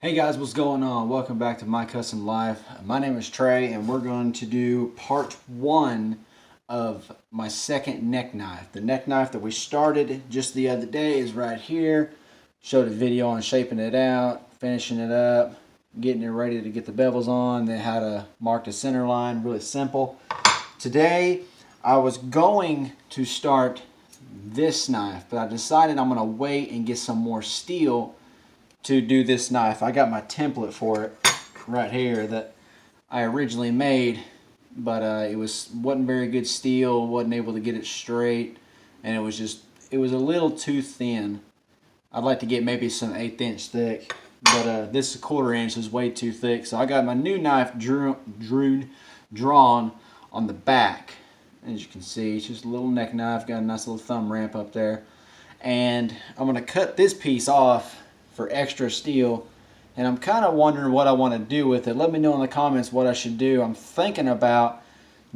Hey guys, what's going on? Welcome back to My Custom Life. My name is Trey and we're going to do part one of my second neck knife. The neck knife that we started just the other day is right here. Showed a video on shaping it out, finishing it up, getting it ready to get the bevels on, then how to mark the center line. Really simple. Today I was going to start this knife, but I decided I'm going to wait and get some more steel to do this knife. I got my template for it right here that I originally made, but it wasn't very good steel, wasn't able to get it straight, and it was a little too thin. I'd like to get maybe some 1/8 inch thick, but this 1/4 inch is way too thick. So I got my new knife drawn on the back. As you can see, it's just a little neck knife, got a nice little thumb ramp up there, and I'm going to cut this piece off for extra steel, and I'm kind of wondering what I want to do with it. Let me know in the comments what I should do. I'm thinking about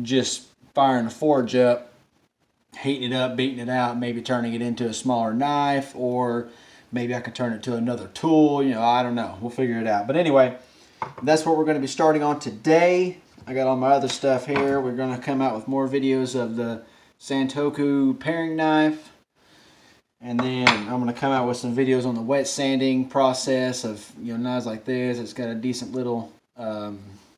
just firing the forge up, heating it up, beating it out, maybe turning it into a smaller knife, or maybe I can turn it to another tool. I don't know. We'll figure it out. But anyway, that's what we're going to be starting on today. I got all my other stuff here. We're going to come out with more videos of the Santoku paring knife. And then I'm going to come out with some videos on the wet sanding process of knives like this. It's got a decent little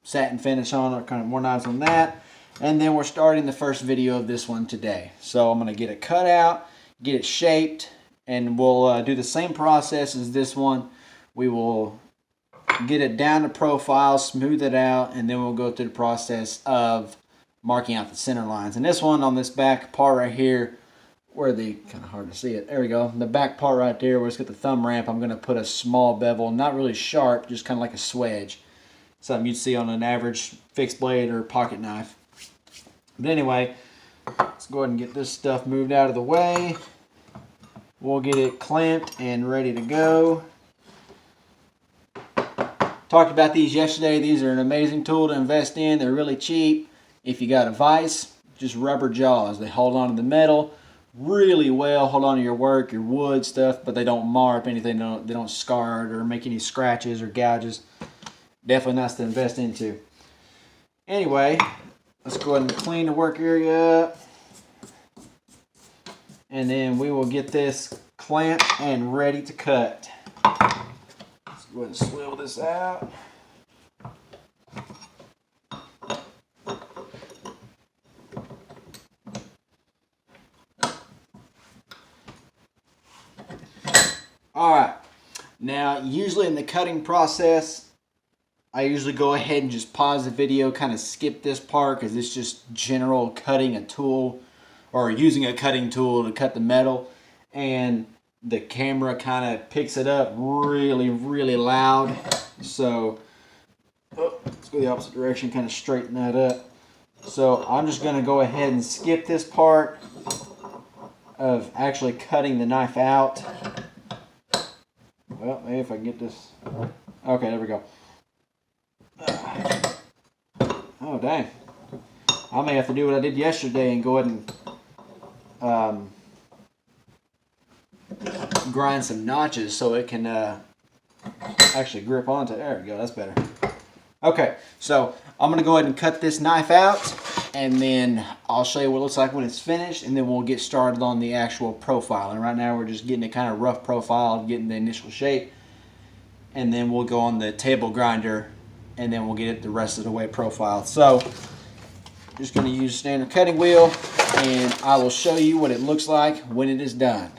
satin finish on it, kind of more knives on that. And then we're starting the first video of this one today. So I'm going to get it cut out, get it shaped, and we'll do the same process as this one. We will get it down to profile, smooth it out, and then we'll go through the process of marking out the center lines. And this one on this back part right here, where kind of hard to see it. There we go. The back part right there where it's got the thumb ramp, I'm going to put a small bevel, not really sharp, just kind of like a swedge. Something you'd see on an average fixed blade or pocket knife. But anyway, let's go ahead and get this stuff moved out of the way. We'll get it clamped and ready to go. Talked about these yesterday. These are an amazing tool to invest in. They're really cheap. If you got a vise, just rubber jaws. They hold on to the metal really well, hold on to your work, your wood stuff, but they don't mar up anything. They don't scar it or make any scratches or gouges. Definitely nice to invest into. Anyway, let's go ahead and clean the work area up, and then we will get this clamped and ready to cut. Let's go ahead and swivel this out. Alright, now usually in the cutting process, I usually go ahead and just pause the video, kind of skip this part because it's just general cutting a tool or using a cutting tool to cut the metal, and the camera kind of picks it up really, really loud. So, let's go the opposite direction, kind of straighten that up. So I'm just going to go ahead and skip this part of actually cutting the knife out. Well, maybe if I can get this. Okay, there we go. Oh, dang. I may have to do what I did yesterday and go ahead and grind some notches so it can actually grip onto. There we go, that's better. Okay, so I'm going to go ahead and cut this knife out, and then I'll show you what it looks like when it's finished, and then we'll get started on the actual profile. And right now we're just getting it kind of rough profile, getting the initial shape, and then we'll go on the table grinder, and then we'll get it the rest of the way profiled. So just going to use standard cutting wheel, and I will show you what it looks like when it is done.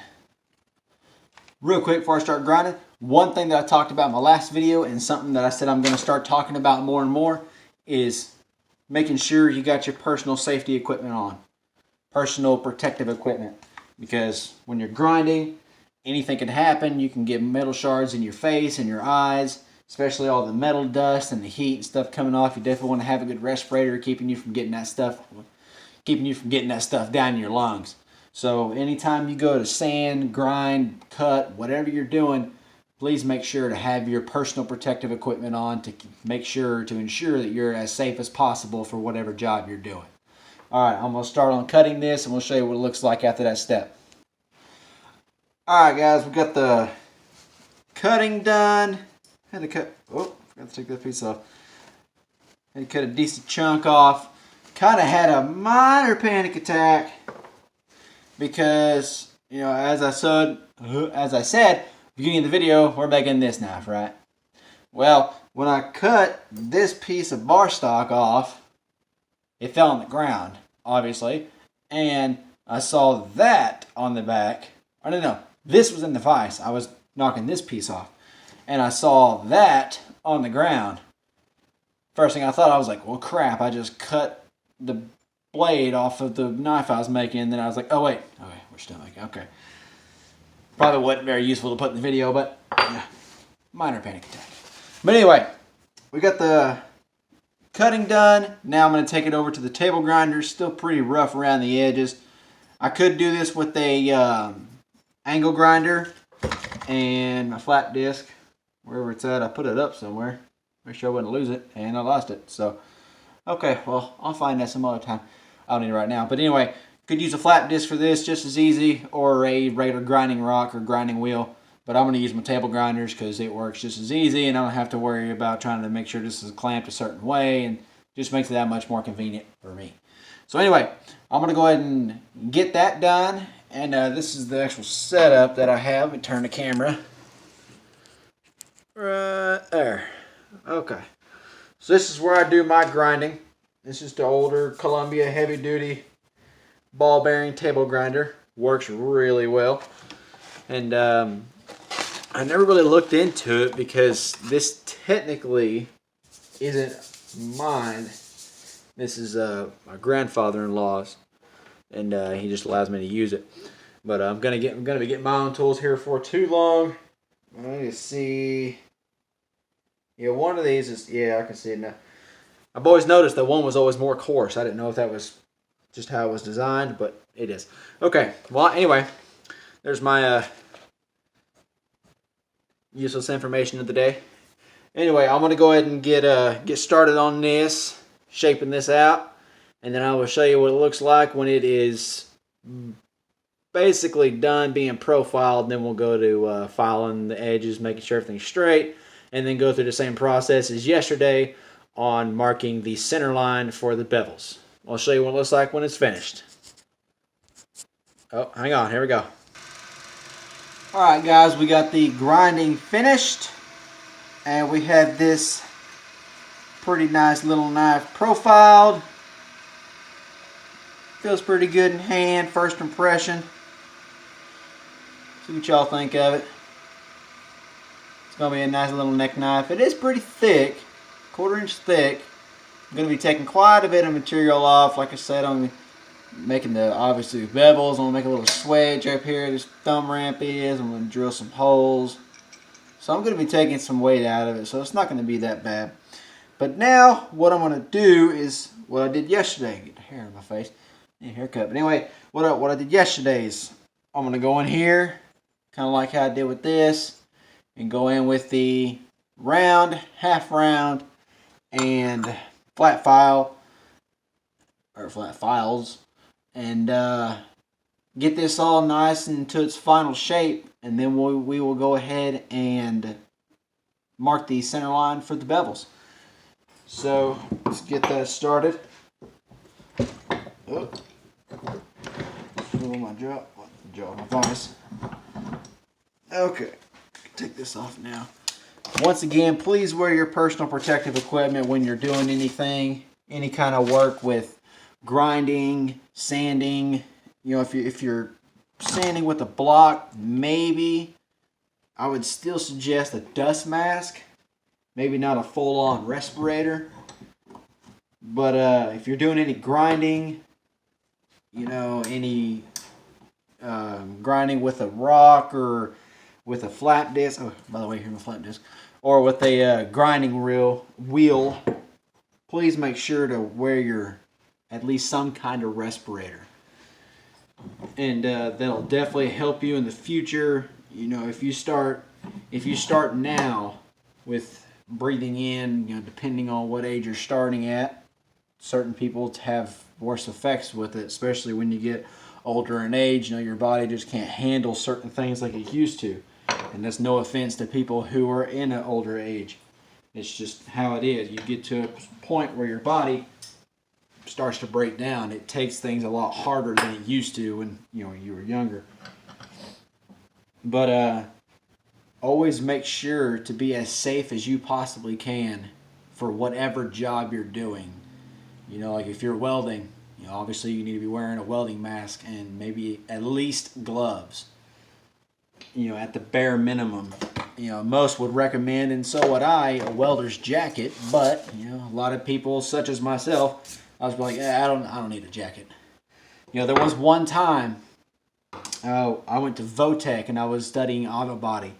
Real quick before I start grinding, one thing that I talked about in my last video, and something that I said I'm going to start talking about more and more, is making sure you got your personal safety equipment on. Personal protective equipment. Because when you're grinding, anything can happen. You can get metal shards in your face and your eyes, especially all the metal dust and the heat and stuff coming off. You definitely want to have a good respirator keeping you from getting that stuff down in your lungs. So anytime you go to sand, grind, cut, whatever you're doing, please make sure to have your personal protective equipment on to ensure that you're as safe as possible for whatever job you're doing. Alright, I'm going to start on cutting this, and we'll show you what it looks like after that step. Alright guys, we got the cutting done. Had to cut, oh, forgot to take that piece off. Had to cut a decent chunk off. Kind of had a minor panic attack because, you know, as I said, beginning of the video, we're making this knife, right? Well, when I cut this piece of bar stock off, it fell on the ground, obviously, and I saw that on the back. Oh, no, this was in the vise. I was knocking this piece off, and I saw that on the ground. First thing I thought, I was like, well, crap, I just cut the blade off of the knife I was making, and then I was like, oh, wait, okay, we're still making, okay. Probably wasn't very useful to put in the video, but yeah, minor panic attack. But anyway, we got the cutting done. Now I'm going to take it over to the table grinder. Still pretty rough around the edges. I could do this with a angle grinder and a flat disc. Wherever it's at, I put it up somewhere. Make sure I wouldn't lose it, and I lost it. So, okay, well, I'll find that some other time. I don't need it right now. But anyway, could use a flat disc for this just as easy, or a regular grinding rock or grinding wheel. But I'm going to use my table grinders because it works just as easy, and I don't have to worry about trying to make sure this is clamped a certain way, and just makes it that much more convenient for me. So anyway, I'm going to go ahead and get that done, and this is the actual setup that I have. Let me turn the camera. Right there. Okay. So this is where I do my grinding. This is the older Columbia heavy-duty ball bearing table grinder. Works really well. And I never really looked into it because this technically isn't mine. This is my grandfather-in-law's, and he just allows me to use it. But I'm gonna be getting my own tools here for too long. Let me see. Yeah, one of these is, yeah, I can see it now. I've always noticed that one was always more coarse. I didn't know if that was just how it was designed, but it is. Okay, well, anyway, there's my useless information of the day. Anyway, I'm going to go ahead and get started on this, shaping this out, and then I will show you what it looks like when it is basically done being profiled. And then we'll go to filing the edges, making sure everything's straight, and then go through the same process as yesterday on marking the center line for the bevels. I'll show you what it looks like when it's finished. Oh, hang on, here we go. Alright guys, we got the grinding finished, and we have this pretty nice little knife profiled. Feels pretty good in hand, first impression. See what y'all think of it. It's going to be a nice little neck knife. It is pretty thick, 1/4 inch thick. I'm going to be taking quite a bit of material off. Like I said, I'm making the, obviously, bevels. I'm going to make a little swedge up here. This thumb ramp is. I'm going to drill some holes. So I'm going to be taking some weight out of it. So it's not going to be that bad. But now, what I'm going to do is what I did yesterday. Get the hair in my face. Need a haircut. But anyway, what I did yesterday is I'm going to go in here, kind of like how I did with this, and go in with the round, half round, and flat file, or flat files, and get this all nice into its final shape, and then we will go ahead and mark the center line for the bevels. So let's get that started. Oh, my jaw, my vise. Okay, take this off now. Once again, please wear your personal protective equipment when you're doing anything, any kind of work with grinding, sanding. You know, if you're sanding with a block, maybe I would still suggest a dust mask. Maybe not a full-on respirator. But if you're doing any grinding, you know, any grinding with a rock or with a flat disc. Oh, by the way, here's my flat disc. Or with a grinding wheel, please make sure to wear your at least some kind of respirator. And that'll definitely help you in the future. You know, if you start now with breathing in, you know, depending on what age you're starting at, certain people have worse effects with it, especially when you get older in age. You know, your body just can't handle certain things like it used to. And that's no offense to people who are in an older age. It's just how it is. You get to a point where your body starts to break down. It takes things a lot harder than it used to when you were younger. But always make sure to be as safe as you possibly can for whatever job you're doing. Like if you're welding, obviously you need to be wearing a welding mask and maybe at least gloves. At the bare minimum. Most would recommend, and so would I, a welder's jacket. But a lot of people, such as myself, I was like, I don't need a jacket. There was one time I went to Votech and I was studying auto body,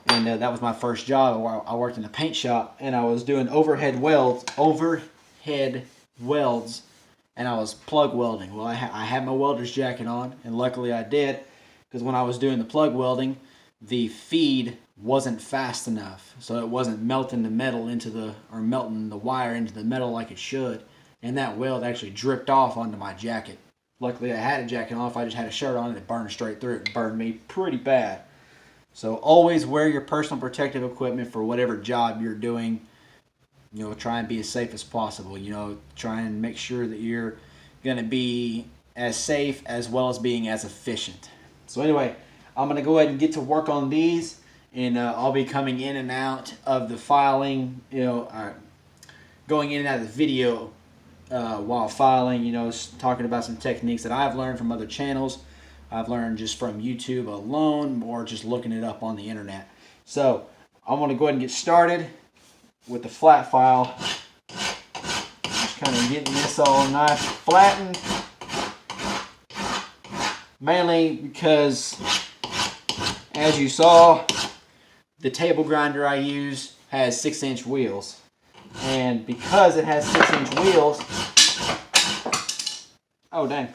and that was my first job. I worked in a paint shop and I was doing overhead welds, and I was plug welding. Well, I had my welder's jacket on, and luckily I did, because when I was doing the plug welding, the feed wasn't fast enough, so it wasn't melting the metal melting the wire into the metal like it should, and that weld actually dripped off onto my jacket. Luckily I had a jacket on. If I just had a shirt on, it burned straight through. It burned me pretty bad. So always wear your personal protective equipment for whatever job you're doing. Try and be as safe as possible. Try and make sure that you're going to be as safe as well as being as efficient. So anyway, I'm going to go ahead and get to work on these, and I'll be coming in and out of the filing, going in and out of the video while filing, talking about some techniques that I've learned from other channels. I've learned just from YouTube alone, or just looking it up on the internet. So I'm going to go ahead and get started with the flat file. Just kind of getting this all nice and flattened. Mainly because, as you saw, the table grinder I use has 6-inch wheels. And because it has 6-inch wheels, oh dang.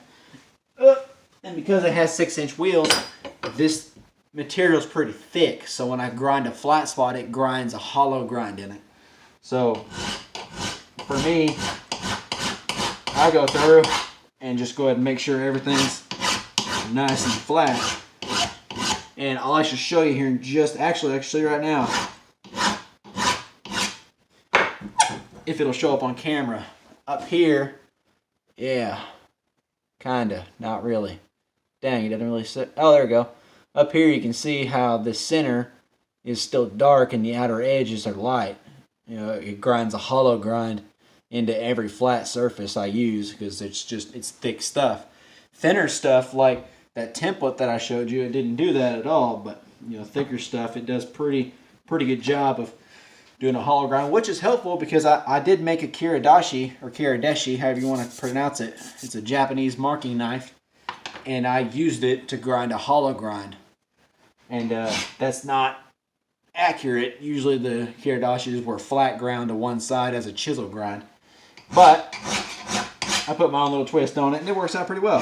And because it has 6-inch wheels, this material is pretty thick. So when I grind a flat spot, it grinds a hollow grind in it. So for me, I go through and just go ahead and make sure everything's nice and flat. And I'll actually show you here in actually right now, if it'll show up on camera. Up here, yeah, kinda, not really. Dang, it doesn't really sit. Oh, there we go. Up here you can see how the center is still dark and the outer edges are light. It grinds a hollow grind into every flat surface I use, because it's thick stuff. Thinner stuff like that template that I showed you, it didn't do that at all. But thicker stuff, it does pretty good job of doing a hollow grind, which is helpful because I did make a kiridashi, or kirideshi, however you want to pronounce it. It's a Japanese marking knife, and I used it to grind a hollow grind. And that's not accurate. Usually the kiridashis were flat ground to one side as a chisel grind. But I put my own little twist on it, and it works out pretty well.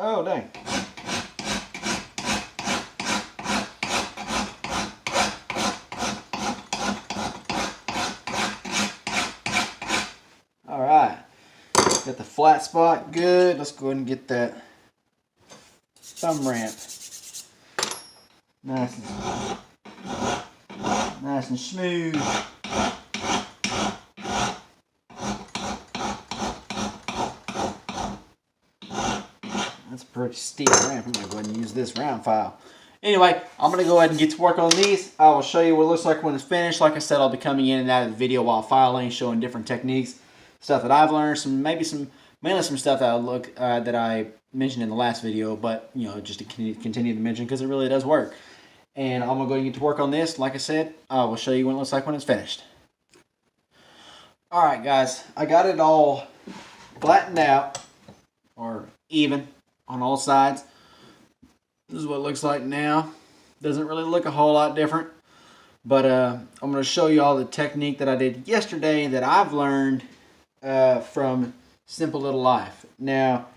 Oh, dang. All right. Got the flat spot good. Let's go ahead and get that thumb ramp nice and smooth. That's a pretty steep ramp. I'm going to go ahead and use this round file. Anyway, I'm going to go ahead and get to work on these. I will show you what it looks like when it's finished. Like I said, I'll be coming in and out of the video while filing, showing different techniques, stuff that I've learned, mainly some stuff that I mentioned in the last video, but just to continue to mention, because it really does work. And I'm going to go ahead and get to work on this. Like I said, I will show you what it looks like when it's finished. Alright guys, I got it all flattened out, or even, on all sides. This is what it looks like now. Doesn't really look a whole lot different. But I'm going to show you all the technique that I did yesterday that I've learned from Simple Little Life. Now,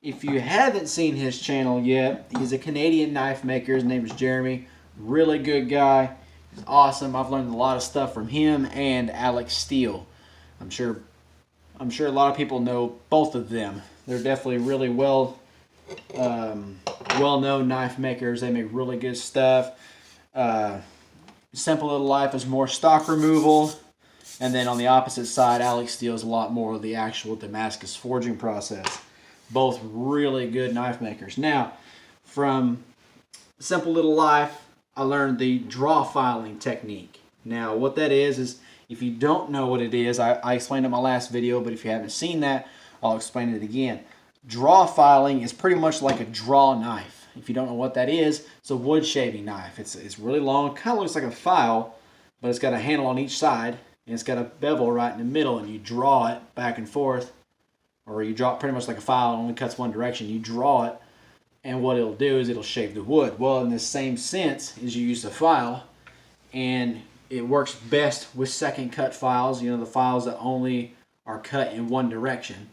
if you haven't seen his channel yet, he's a Canadian knife maker. His name is Jeremy. Really good guy. He's awesome. I've learned a lot of stuff from him and Alex Steele. I'm sure a lot of people know both of them. They're definitely really well-known knife makers. They make really good stuff. Simple Little Life is more stock removal, and then on the opposite side, Alex Steele is a lot more of the actual Damascus forging process. Both really good knife makers. Now, from Simple Little Life, I learned the draw filing technique. Now, what that is if you don't know what it is, I explained it in my last video, but if you haven't seen that, I'll explain it again. Draw filing is pretty much like a draw knife. If you don't know what that is, it's a wood shaving knife. It's really long, kind of looks like a file, but it's got a handle on each side, and it's got a bevel right in the middle, and you draw it back and forth, or you draw it pretty much like a file, it only cuts one direction. You draw it, and what it'll do is it'll shave the wood. Well, in the same sense as you use the file, and it works best with second cut files, the files that only are cut in one direction.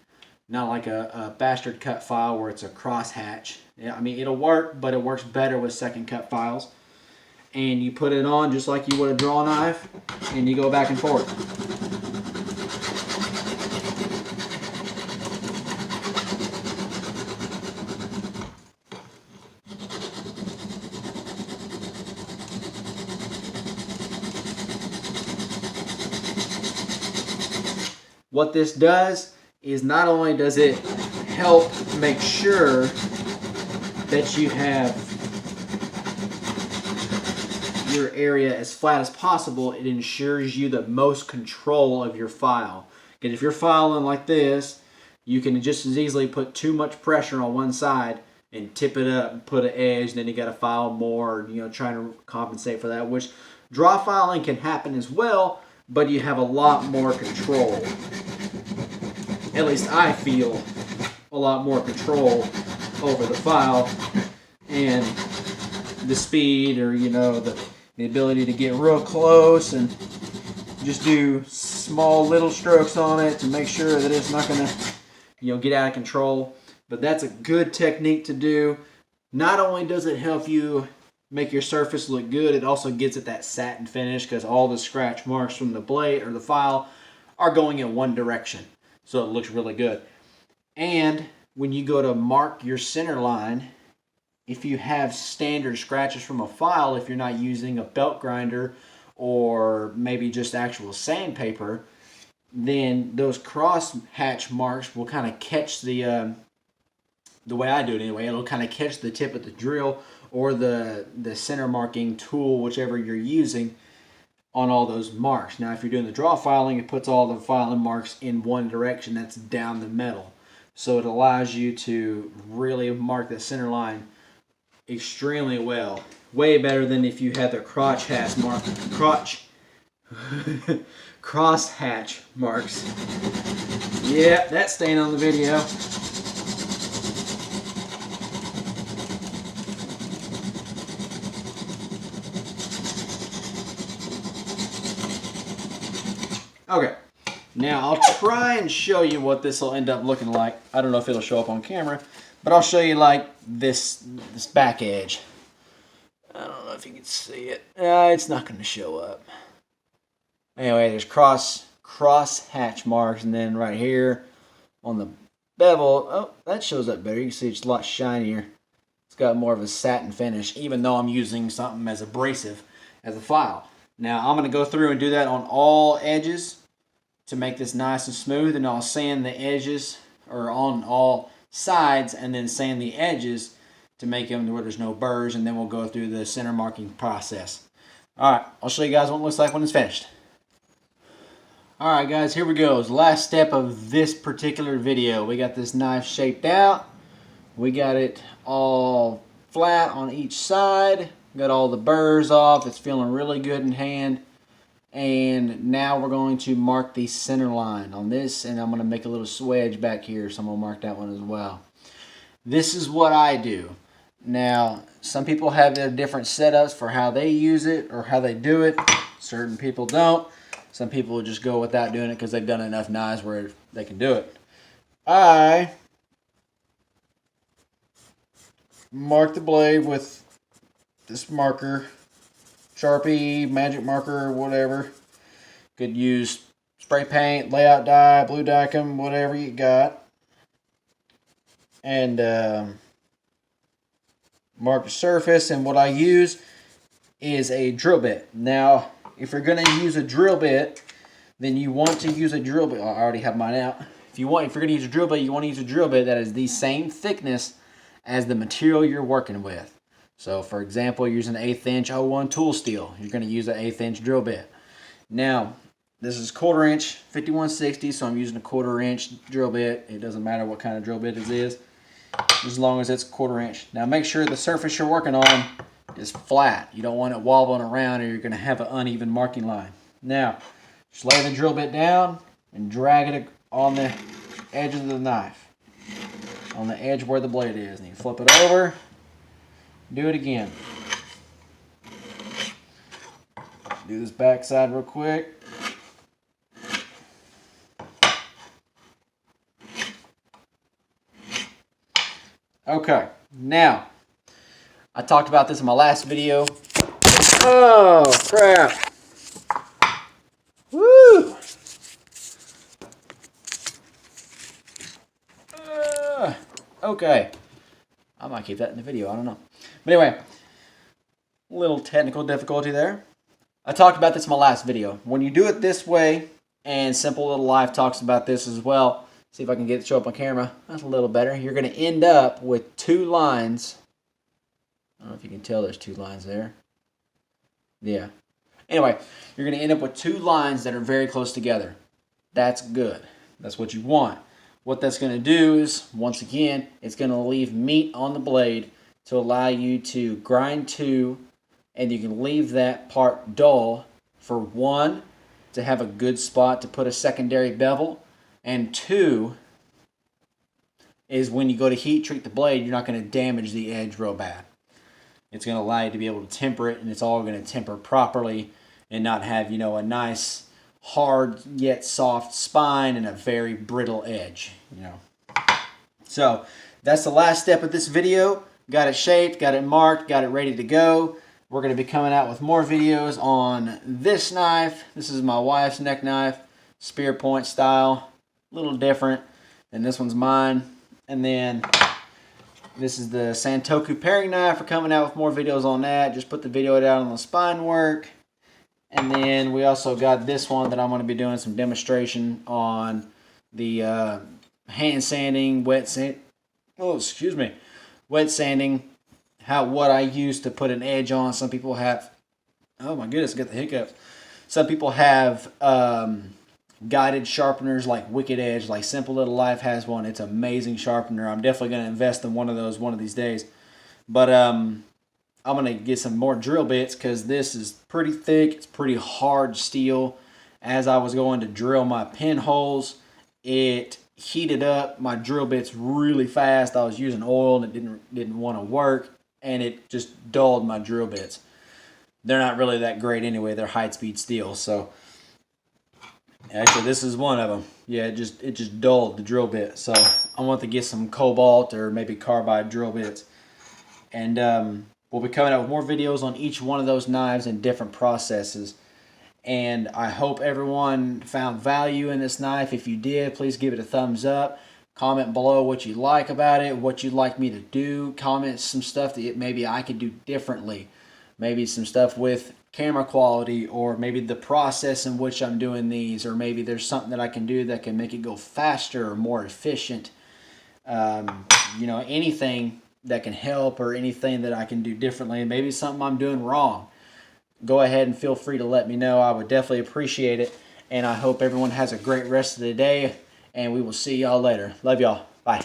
Not like a bastard cut file where it's a cross hatch. Yeah, I mean, it'll work, but it works better with second cut files. And you put it on just like you would a draw knife, and you go back and forth. What this does is not only does it help make sure that you have your area as flat as possible, it ensures you the most control of your file. Because if you're filing like this, you can just as easily put too much pressure on one side and tip it up and put an edge, and then you got to file more, trying to compensate for that, which draw filing can happen as well, but you have a lot more control. At least I feel a lot more control over the file and the speed, or the ability to get real close and just do small little strokes on it to make sure that it's not going to get out of control. But that's a good technique to do. Not only does it help you make your surface look good, it also gets it that satin finish, because all the scratch marks from the blade or the file are going in one direction. So it looks really good. And when you go to mark your center line, if you have standard scratches from a file, if you're not using a belt grinder or maybe just actual sandpaper, then those cross hatch marks will kind of catch the way I do it anyway, it'll kind of catch the tip of the drill or the center marking tool, whichever you're using, on all those marks. Now, if you're doing the draw filing, it puts all the filing marks in one direction, that's down the middle. So it allows you to really mark the center line extremely well. Way better than if you had the cross hatch marks. Yeah, that's staying on the video. Okay, now I'll try and show you what this will end up looking like. I don't know if it'll show up on camera, but I'll show you like this back edge. I don't know if you can see it. It's not going to show up. Anyway, there's cross hatch marks, and then right here on the bevel, oh, that shows up better. You can see it's a lot shinier. It's got more of a satin finish, even though I'm using something as abrasive as a file. Now, I'm going to go through and do that on all edges to make this nice and smooth, and I'll sand the edges, or on all sides, and then sand the edges to make them where there's no burrs, and then we'll go through the center marking process. Alright, I'll show you guys what it looks like when it's finished. Alright guys, here we go. It's the last step of this particular video. We got this knife shaped out. We got it all flat on each side. Got all the burrs off. It's feeling really good in hand. And now we're going to mark the center line on this, and I'm going to make a little swedge back here, so I'm going to mark that one as well. This is what I do. Now, some people have their different setups for how they use it or how they do it. Certain people don't. Some people will just go without doing it because they've done enough knives where they can do it. I mark the blade with this marker, Sharpie, magic marker, whatever. Could use spray paint, layout dye, blue dicum, whatever you got. And mark the surface. And what I use is a drill bit. Now, if you're going to use a drill bit, then you want to use a drill bit. I already have mine out. If you're going to use a drill bit, you want to use a drill bit that is the same thickness as the material you're working with. So, for example, you're using an 1/8 inch 01 tool steel. You're going to use an 1/8 inch drill bit. Now, this is 1/4 inch 5160, so I'm using a 1/4 inch drill bit. It doesn't matter what kind of drill bit it is, as long as it's 1/4 inch. Now, make sure the surface you're working on is flat. You don't want it wobbling around or you're going to have an uneven marking line. Now, just lay the drill bit down and drag it on the edge of the knife, on the edge where the blade is. And you flip it over, do it again. Do this back side real quick. Okay, now, I talked about this in my last video. Oh, crap. Woo! Okay. I might keep that in the video, I don't know. But anyway, little technical difficulty there. I talked about this in my last video. When you do it this way, and Simple Little Life talks about this as well, see if I can get it to show up on camera. That's a little better. You're going to end up with 2 lines. I don't know if you can tell there's 2 lines there. Yeah. Anyway, you're going to end up with 2 lines that are very close together. That's good. That's what you want. What that's going to do is, once again, it's going to leave meat on the blade to allow you to grind to, and you can leave that part dull for 1, to have a good spot to put a secondary bevel, and 2, is when you go to heat treat the blade, you're not going to damage the edge real bad. It's going to allow you to be able to temper it, and it's all going to temper properly and not have, you know, a nice, hard yet soft spine and a very brittle edge, you know. So that's the last step of this video. Got it shaped, got it marked, got it ready to go. We're going to be coming out with more videos on this knife. This is my wife's neck knife, spear point style, a little different, and this one's mine. And then this is the Santoku paring knife. We're coming out with more videos on that. Just put the video out on the spine work. And then we also got this one that I'm going to be doing some demonstration on the hand sanding, wet sanding, what I use to put an edge on. Some people have, oh my goodness, I got the hiccups. Some people have guided sharpeners like Wicked Edge, like Simple Little Life has one. It's an amazing sharpener. I'm definitely going to invest in one of those one of these days. But I'm going to get some more drill bits because this is pretty thick. It's pretty hard steel. As I was going to drill my pinholes, it heated up my drill bits really fast. I was using oil and it didn't want to work, and it just dulled my drill bits. They're not really that great anyway. They're high-speed steel. So actually, this is one of them. Yeah, it just dulled the drill bit. So I want to get some cobalt or maybe carbide drill bits, and we'll be coming out with more videos on each one of those knives and different processes. And I hope everyone found value in this knife. If you did, please give it a thumbs up. Comment below what you like about it, what you'd like me to do. Comment some stuff that maybe I could do differently. Maybe some stuff with camera quality, or maybe the process in which I'm doing these, or maybe there's something that I can do that can make it go faster or more efficient. You know, anything that can help, or anything that I can do differently. Maybe something I'm doing wrong. Go ahead and feel free to let me know. I would definitely appreciate it. And I hope everyone has a great rest of the day. And we will see y'all later. Love y'all. Bye.